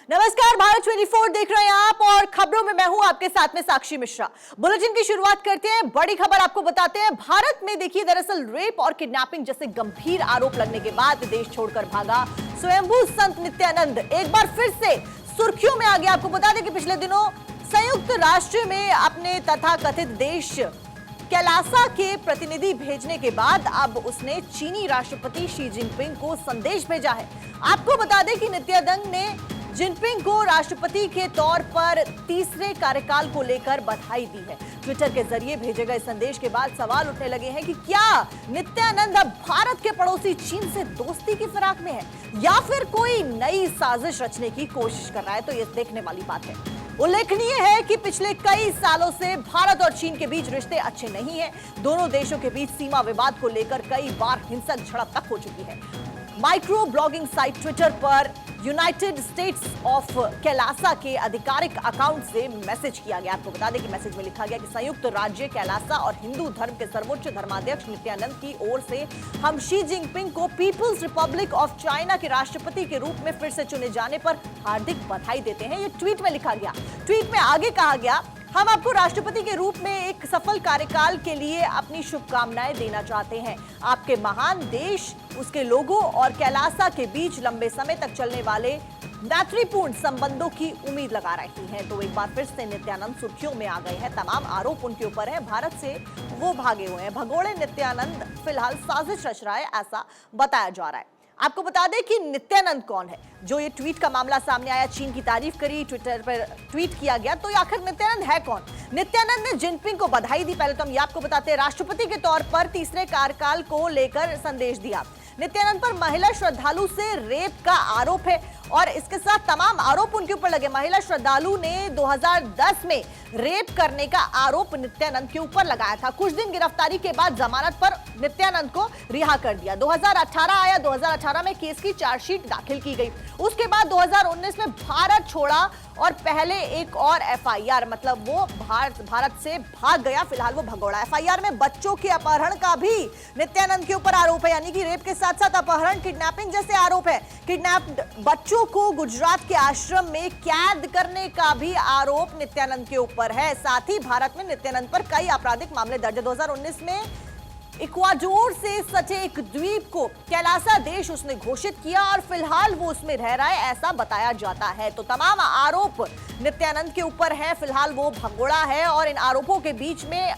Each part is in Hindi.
नमस्कार, भारत 24 देख रहे हैं आप और खबरों में मैं हूं आपके साथ में साक्षी मिश्रा। बुलेटिन की शुरुआत करते हैं। बड़ी खबर आपको बताते हैं। भारत में देखिए, दरअसल रेप और किडनैपिंग जैसे गंभीर आरोप लगने के बाद देश छोड़कर भागा स्वयंभू संत नित्यानंद एक बार फिर से सुर्खियों में आ गया। आपको बता दें कि पिछले दिनों संयुक्त राष्ट्र में अपने तथाकथित देश कैलासा के प्रतिनिधि भेजने के बाद अब उसने चीनी राष्ट्रपति शी जिनपिंग को संदेश भेजा है। आपको बता दें कि नित्यानंद ने जिनपिंग को राष्ट्रपति के तौर पर तीसरे कार्यकाल को लेकर बधाई दी है। ट्विटर के जरिए भेजे गए संदेश के बाद सवाल उठने लगे हैं कि क्या नित्यानंद अब भारत के पड़ोसी चीन से दोस्ती की फिराक में है या फिर कोई नई साजिश रचने की कोशिश कर रहा है। तो ये देखने वाली बात है। उल्लेखनीय है कि पिछले कई सालों से भारत और चीन के बीच रिश्ते अच्छे नहीं हैं। दोनों देशों के बीच सीमा विवाद को लेकर कई बार हिंसक झड़प तक हो चुकी है। माइक्रो ब्लॉगिंग साइट ट्विटर पर यूनाइटेड स्टेट्स ऑफ कैलासा के आधिकारिक अकाउंट से मैसेज किया गया। आपको बता दें कि मैसेज में लिखा गया कि संयुक्त राज्य कैलासा और हिंदू धर्म के सर्वोच्च धर्माध्यक्ष नित्यानंद की ओर से हम शी जिनपिंग को पीपुल्स रिपब्लिक ऑफ चाइना के राष्ट्रपति के रूप में फिर से चुने जाने पर हार्दिक बधाई देते हैं। ये ट्वीट में लिखा गया। ट्वीट में आगे कहा गया, हम आपको राष्ट्रपति के रूप में एक सफल कार्यकाल के लिए अपनी शुभकामनाएं देना चाहते हैं। आपके महान देश, उसके लोगों और कैलासा के बीच लंबे समय तक चलने वाले मैत्रीपूर्ण संबंधों की उम्मीद लगा रही हैं। तो एक बार फिर से नित्यानंद सुर्खियों में आ गए हैं। तमाम आरोप उनके ऊपर है। भारत से वो भागे हुए हैं। भगोड़े नित्यानंद फिलहाल साजिश रच रहा है, ऐसा बताया जा रहा है। आपको बता दें कि नित्यानंद कौन है। जो ये ट्वीट का मामला सामने आया, चीन की तारीफ करी, ट्विटर पर ट्वीट किया गया, तो आखिर नित्यानंद है कौन? नित्यानंद ने जिनपिंग को बधाई दी। पहले तो हम ये आपको बताते हैं, राष्ट्रपति के तौर पर तीसरे कार्यकाल को लेकर संदेश दिया। नित्यानंद पर महिला श्रद्धालु से रेप का आरोप है और इसके साथ तमाम आरोप उनके ऊपर लगे। महिला श्रद्धालु ने 2010 में रेप करने का आरोप नित्यानंद के ऊपर लगाया था। कुछ दिन गिरफ्तारी के बाद जमानत पर नित्यानंद को रिहा कर दिया। 2018 आया, 2018 में केस की चार्जशीट दाखिल की गई। उसके बाद 2019 में भारत छोड़ा और पहले एक और एफआईआर, मतलब वो भारत से भाग गया। फिलहाल वो भगोड़ा। एफआईआर में बच्चों के अपहरण का भी नित्यानंद के ऊपर आरोप है, यानी कि रेप के साथ साथ अपहरण, किडनैपिंग जैसे आरोप है। किडनैप्ड बच्चों को गुजरात के आश्रम में कैद करने का भी आरोप नित्यानंद के ऊपर है। साथ ही भारत में नित्यानंद पर कई आपराधिक मामले दर्ज है। 2019 में इक्वाडोर से सटे एक द्वीप को कैलासा देश उसने घोषित किया और फिलहाल वो उसमें रह रहा है, ऐसा बताया जाता है। तो तमाम आरोप नित्यानंद के ऊपर है। फिलहाल वो भगोड़ा है और इन आरोपों के बीच में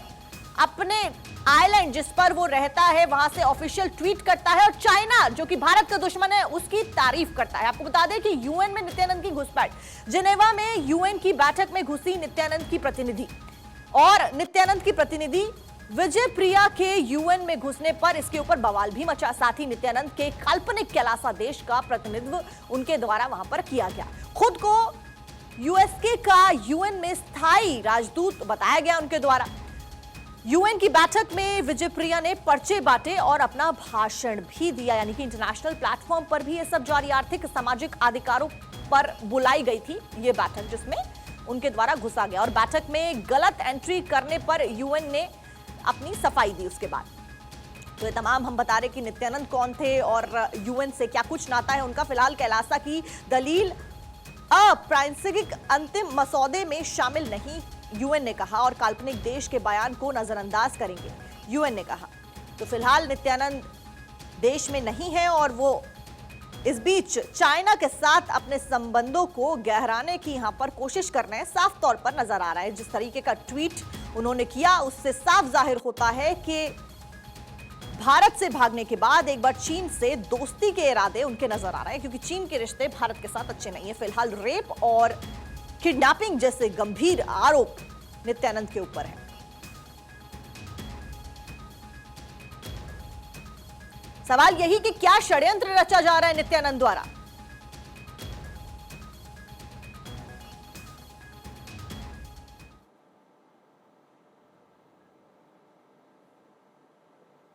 अपने आइलैंड जिस पर वो रहता है वहां से ऑफिशियल ट्वीट करता है और चाइना, जो कि भारत का दुश्मन है, उसकी तारीफ करता है। आपको बता दें कि यूएन में नित्यानंद की घुसपैठ, जिनेवा में यूएन की बैठक में घुसी नित्यानंद की प्रतिनिधि और नित्यानंद की प्रतिनिधि विजय प्रिया के यूएन में घुसने पर इसके ऊपर बवाल भी मचा। साथ ही नित्यानंद के काल्पनिक कैलासा देश का प्रतिनिधित्व उनके द्वारा वहां पर किया गया। खुद को यूएसके का यूएन में स्थायी राजदूत बताया गया उनके द्वारा। यूएन की बैठक में विजय प्रिया ने पर्चे बांटे और अपना भाषण भी दिया, यानी कि इंटरनेशनल प्लेटफॉर्म पर भी ये सब जारी। आर्थिक सामाजिक अधिकारों पर बुलाई गई थी ये बैठक, जिसमें उनके द्वारा घुसा गया और बैठक में गलत एंट्री करने पर यूएन ने अपनी सफाई दी उसके बाद। तो ये तमाम हम बता रहे कि नित्यानंद कौन थे और यूएन से क्या कुछ नाता है उनका। फिलहाल कैलासा की दलील अप्रासंगिक अंतिम मसौदे में शामिल नहीं, यूएन ने कहा, और काल्पनिक देश के बयान को नजरअंदाज करेंगे, यूएन ने कहा। तो फिलहाल नित्यानंद देश में नहीं है और वो इस बीच चाइना के साथ अपने संबंधों को गहराने की यहां पर कोशिश कर रहे हैं, साफ तौर पर नजर आ रहा है। जिस तरीके का ट्वीट उन्होंने किया उससे साफ जाहिर होता है कि भारत से भागने के बाद एक बार चीन से दोस्ती के इरादे उनके नजर आ रहे हैं, क्योंकि चीन के रिश्ते भारत के साथ अच्छे नहीं है। फिलहाल रेप और किडनैपिंग जैसे गंभीर आरोप नित्यानंद के ऊपर है। सवाल यही कि क्या षड्यंत्र रचा जा रहा है नित्यानंद द्वारा।